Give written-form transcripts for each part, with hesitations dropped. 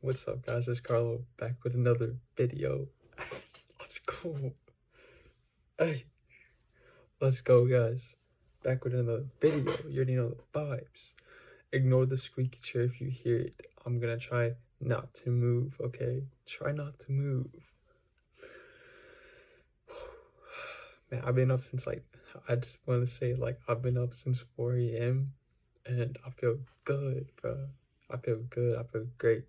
What's up, guys? It's Carlo back with another video. Let's go. Hey, let's go, guys. Back with another video. You already know the vibes. Ignore the squeaky chair if you hear it. I'm gonna try not to move, okay? Try not to move. Man, I've been up since I just want to say, I've been up since 4 a.m. and I feel good, bro. I feel good. I feel great.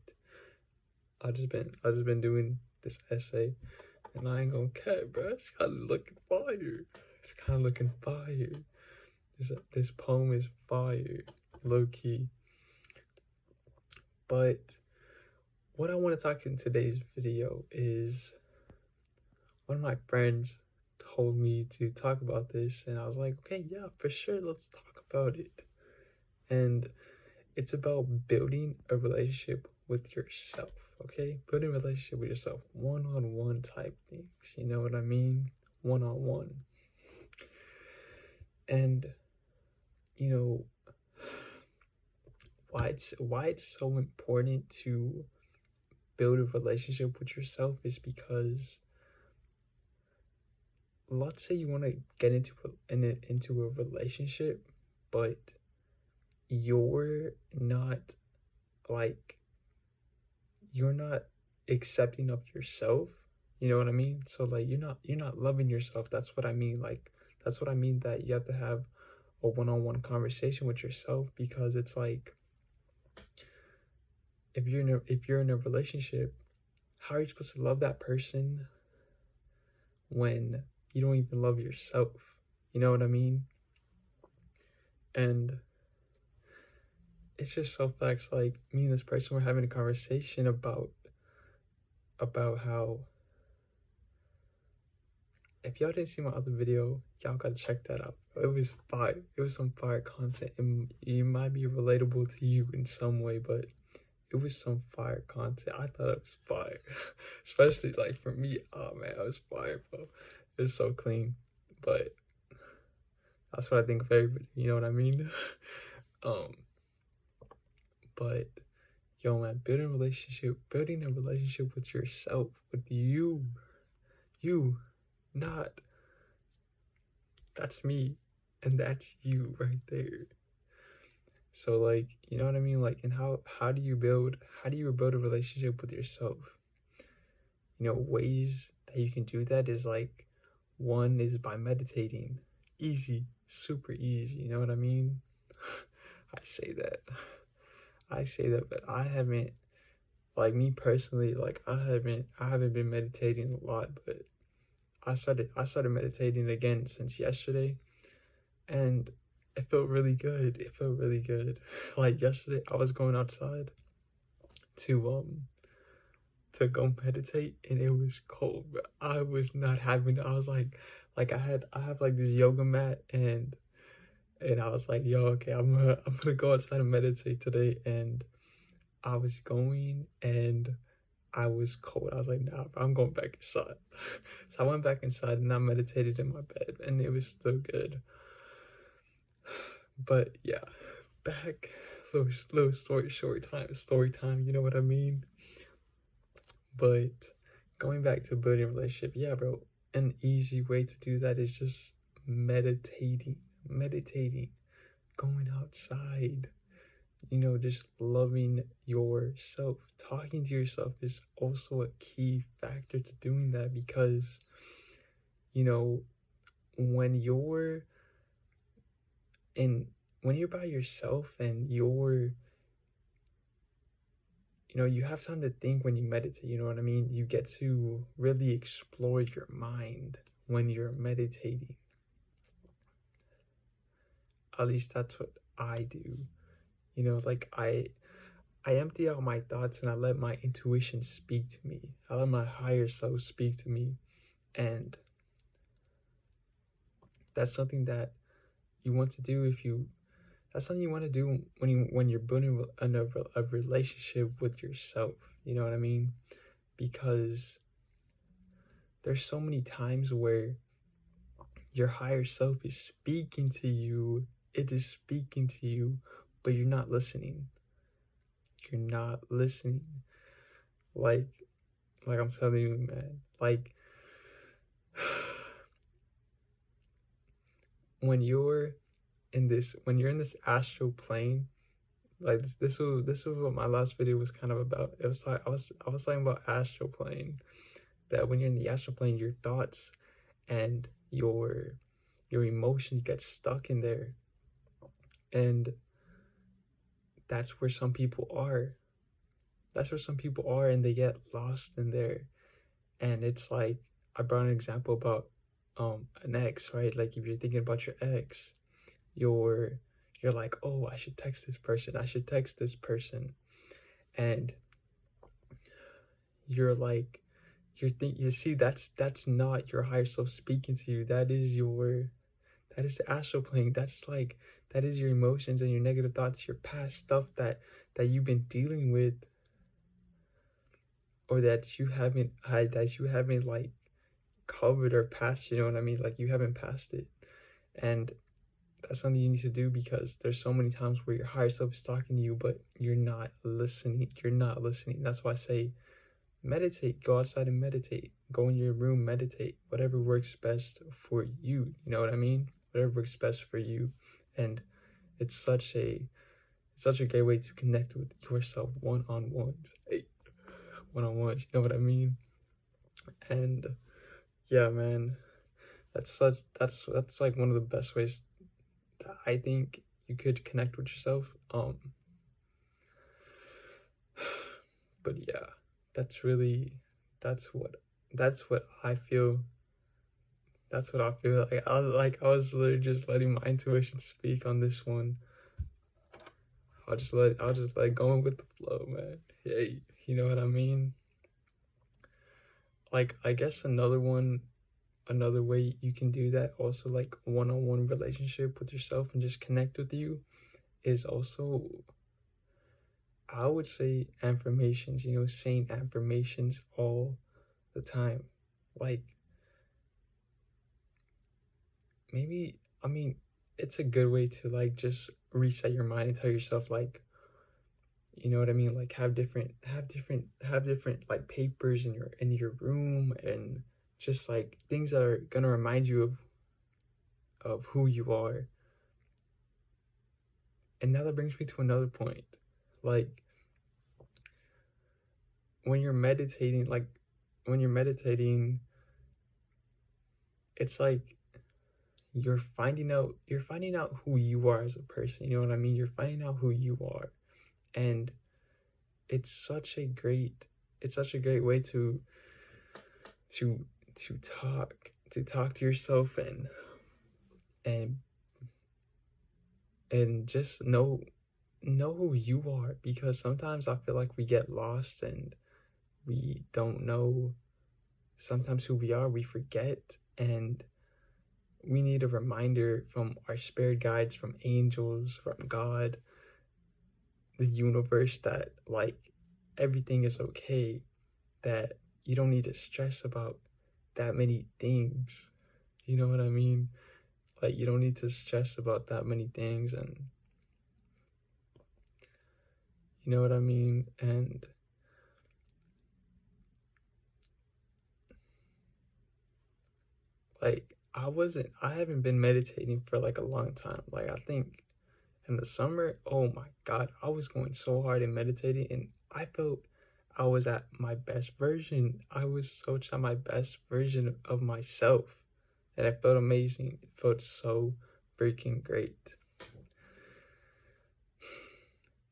I just been doing this essay, and I ain't gonna care, bro. It's kind of looking fire. It's kind of looking fire. This poem is fire, low key. But what I want to talk in today's video is one of my friends told me to talk about this, and I was like, okay, yeah, for sure, let's talk about it. And it's about building a relationship with yourself. Okay, building a relationship with yourself, one-on-one type things, you know what I mean? One-on-one. And you know why it's so important to build a relationship with yourself is because, let's say you want to get into a relationship, but you're not accepting of yourself, you know what I mean? So you're not loving yourself. That's what I mean. That's what I mean, that you have to have a one-on-one conversation with yourself, because it's like, if you're in a relationship, how are you supposed to love that person when you don't even love yourself? You know what I mean? And it's just so facts. Like, me and this person were having a conversation about how, if y'all didn't see my other video, y'all gotta check that out. It was fire. It was some fire content, and it might be relatable to you in some way, but it was some fire content. I thought it was fire. Especially for me. Oh man, it was fire, bro. It was so clean. But that's what I think of everybody, you know what I mean? But yo, man, building a relationship with yourself, with you, not, that's me, and that's you right there. So you know what I mean? And how do you build a relationship with yourself? You know, ways that you can do that is one is by meditating. Easy, super easy, you know what I mean? I say that, but I haven't, me personally, I haven't been meditating a lot, but I started meditating again since yesterday, and it felt really good. Yesterday, I was going outside to go meditate, and it was cold, but I was not having it. I was I have this yoga mat, and I was like, yo, okay, I'm gonna go outside and meditate today. And I was going, and I was cold. I was like, nah, bro, I'm going back inside. So I went back inside, and I meditated in my bed, and it was still good. But yeah, back, little story time, you know what I mean? But going back to building a relationship, yeah, bro, an easy way to do that is just meditating, going outside, you know, just loving yourself. Talking to yourself is also a key factor to doing that, because, you know, when you're by yourself, and you have time to think when you meditate, you know what I mean? You get to really explore your mind when you're meditating. At least that's what I do. You know, I empty out my thoughts, and I let my intuition speak to me. I let my higher self speak to me. And that's something that you want to do that's something you want to do when you're building a relationship with yourself. You know what I mean? Because there's so many times where your higher self is speaking to you. It is speaking to you, but you're not listening. Like, I'm telling you, man, like, when you're when you're in this astral plane, like this was what my last video was kind of about. It was like I was talking about astral plane, that when you're in the astral plane, your thoughts and your emotions get stuck in there, and that's where some people are. That's where some people are, and they get lost in there. And it's like, I brought an example about an ex, right? Like, if you're thinking about your ex, you're like, oh, I should text this person, I should text this person, and you're like, you see, that's not your higher self speaking to you. That is the astral plane. That's like, that is your emotions and your negative thoughts, your past stuff that you've been dealing with, or that you haven't like covered or passed, you know what I mean? Like, you haven't passed it. And that's something you need to do, because there's so many times where your higher self is talking to you, but you're not listening. That's why I say, meditate. Go outside and meditate. Go in your room, meditate. Whatever works best for you, you know what I mean? Whatever works best for you. And it's such a great way to connect with yourself one-on-ones. One-on-ones, you know what I mean? And yeah, man, that's like one of the best ways that I think you could connect with yourself. But yeah, that's what I feel. That's what I feel like. I was literally just letting my intuition speak on this one. I'll just let go with the flow, man. Hey, you know what I mean? Like, I guess another way you can do that, also, like, one-on-one relationship with yourself and just connect with you, is also, I would say, affirmations, saying affirmations all the time. Like, maybe, I mean, it's a good way to, like, just reset your mind and tell yourself, like, you know what I mean? Like, have different like papers in your room, and just like things that are gonna remind you of who you are. And now that brings me to another point. Like, when you're meditating, it's like you're finding out who you are as a person. You know what I mean? You're finding out who you are. And it's such a great way to talk to yourself, and just know who you are, because sometimes I feel like we get lost and we don't know sometimes who we are. We forget, and we need a reminder from our spirit guides, from angels, from God, the universe, that, like, everything is okay, that you don't need to stress about that many things. You know what I mean? Like, you don't need to stress about that many things, and you know what I mean? And like, I haven't been meditating for like a long time. Like, I think in the summer, oh my God, I was going so hard in meditating, and I felt I was at my best version. I was so at my best version of myself, and it felt amazing. It felt so freaking great.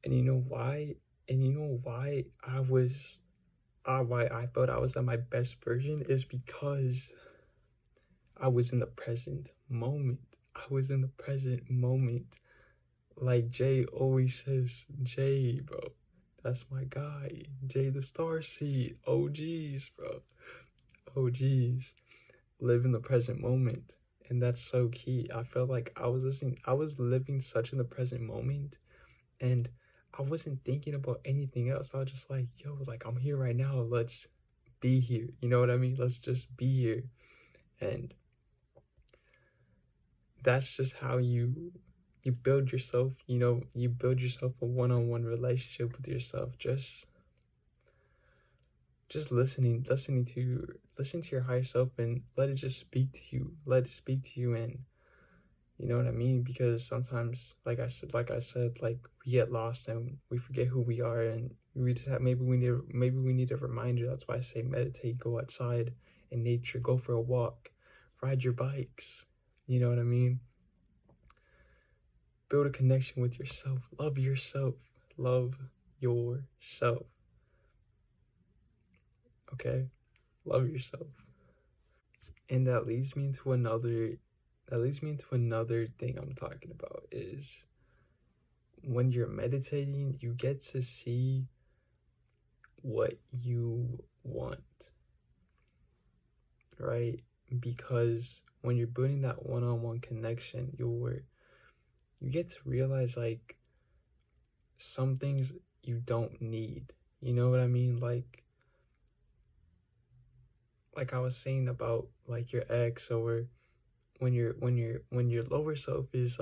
And you know why? Why I felt I was at my best version is because I was in the present moment. Like Jay always says, Jay, bro, that's my guy. Jay the Star Seed. OGs, bro. OGs. Live in the present moment. And that's so key. I felt like I was living such in the present moment, and I wasn't thinking about anything else. I was just like, yo, like, I'm here right now. Let's be here. You know what I mean? Let's just be here. And that's just how you build yourself, you build yourself a one-on-one relationship with yourself. Just just listen to your higher self and let it just speak to you. Let it speak to you, and you know what I mean? Because sometimes, like I said, like we get lost and we forget who we are, and we just have, maybe we need a reminder. That's why I say meditate, go outside in nature, go for a walk, ride your bikes. You know what I mean? Build a connection with yourself. Love yourself. Love yourself. Okay? Love yourself. And that leads me into another thing I'm talking about is when you're meditating, you get to see what you want, right? Because when you're building that one-on-one connection, you get to realize like some things you don't need. You know what I mean? Like I was saying about like your ex, or when your lower self is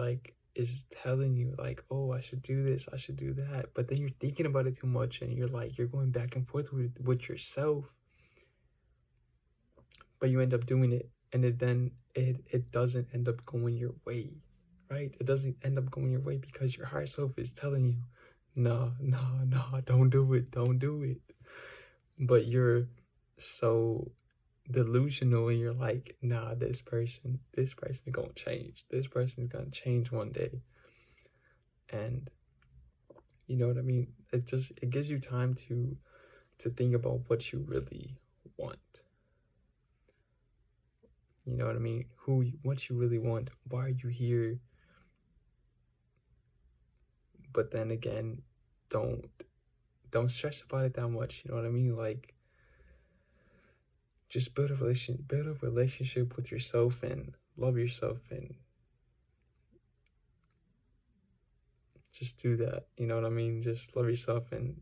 telling you like, oh, I should do this, I should do that, but then you're thinking about it too much and you're going back and forth with yourself, but you end up doing it, and it doesn't end up going your way, right? It doesn't end up going your way because your higher self is telling you, no, don't do it. But you're so delusional and you're like, nah, this person is gonna change. This person is gonna change one day. And you know what I mean? It gives you time to think about what you really want. You know what I mean? What you really want. Why are you here? But then again, don't stress about it that much. You know what I mean? Like, just build a relationship with yourself and love yourself, and just do that. You know what I mean? Just love yourself. And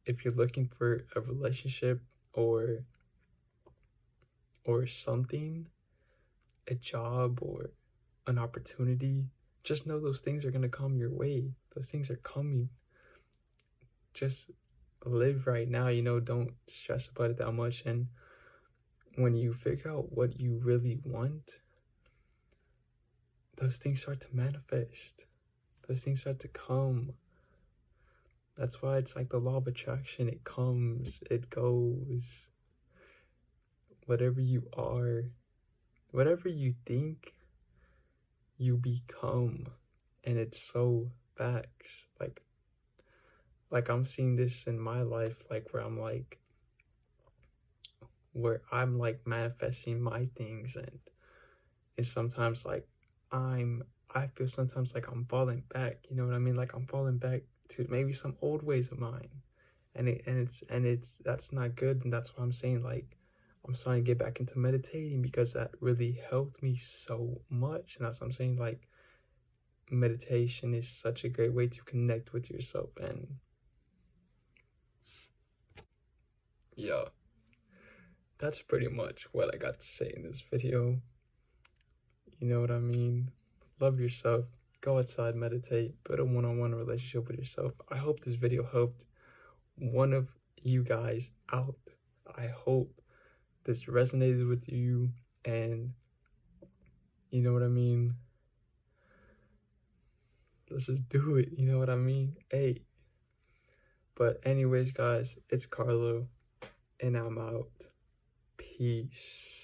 if you're looking for a relationship or something, a job or an opportunity, just know those things are going to come your way. Those things are coming. Just live right now, you know, don't stress about it that much. And when you figure out what you really want, those things start to manifest. Those things start to come. That's why it's like the law of attraction. It comes, it goes. Whatever you are, whatever you think, you become. And it's so facts. Like I'm seeing this in my life, like where I'm manifesting my things, and it's sometimes like I feel sometimes like I'm falling back, you know what I mean? Like I'm falling back to maybe some old ways of mine. And it's that's not good, and that's why I'm saying like I'm starting to get back into meditating because that really helped me so much. And that's what I'm saying, like meditation is such a great way to connect with yourself. And yeah, that's pretty much what I got to say in this video. You know what I mean? Love yourself, go outside, meditate, build a one-on-one relationship with yourself. I hope this video helped one of you guys out. I hope this resonated with you, and you know what I mean? Let's just do it, you know what I mean? Hey. But anyways, guys, it's Carlo, and I'm out. Peace.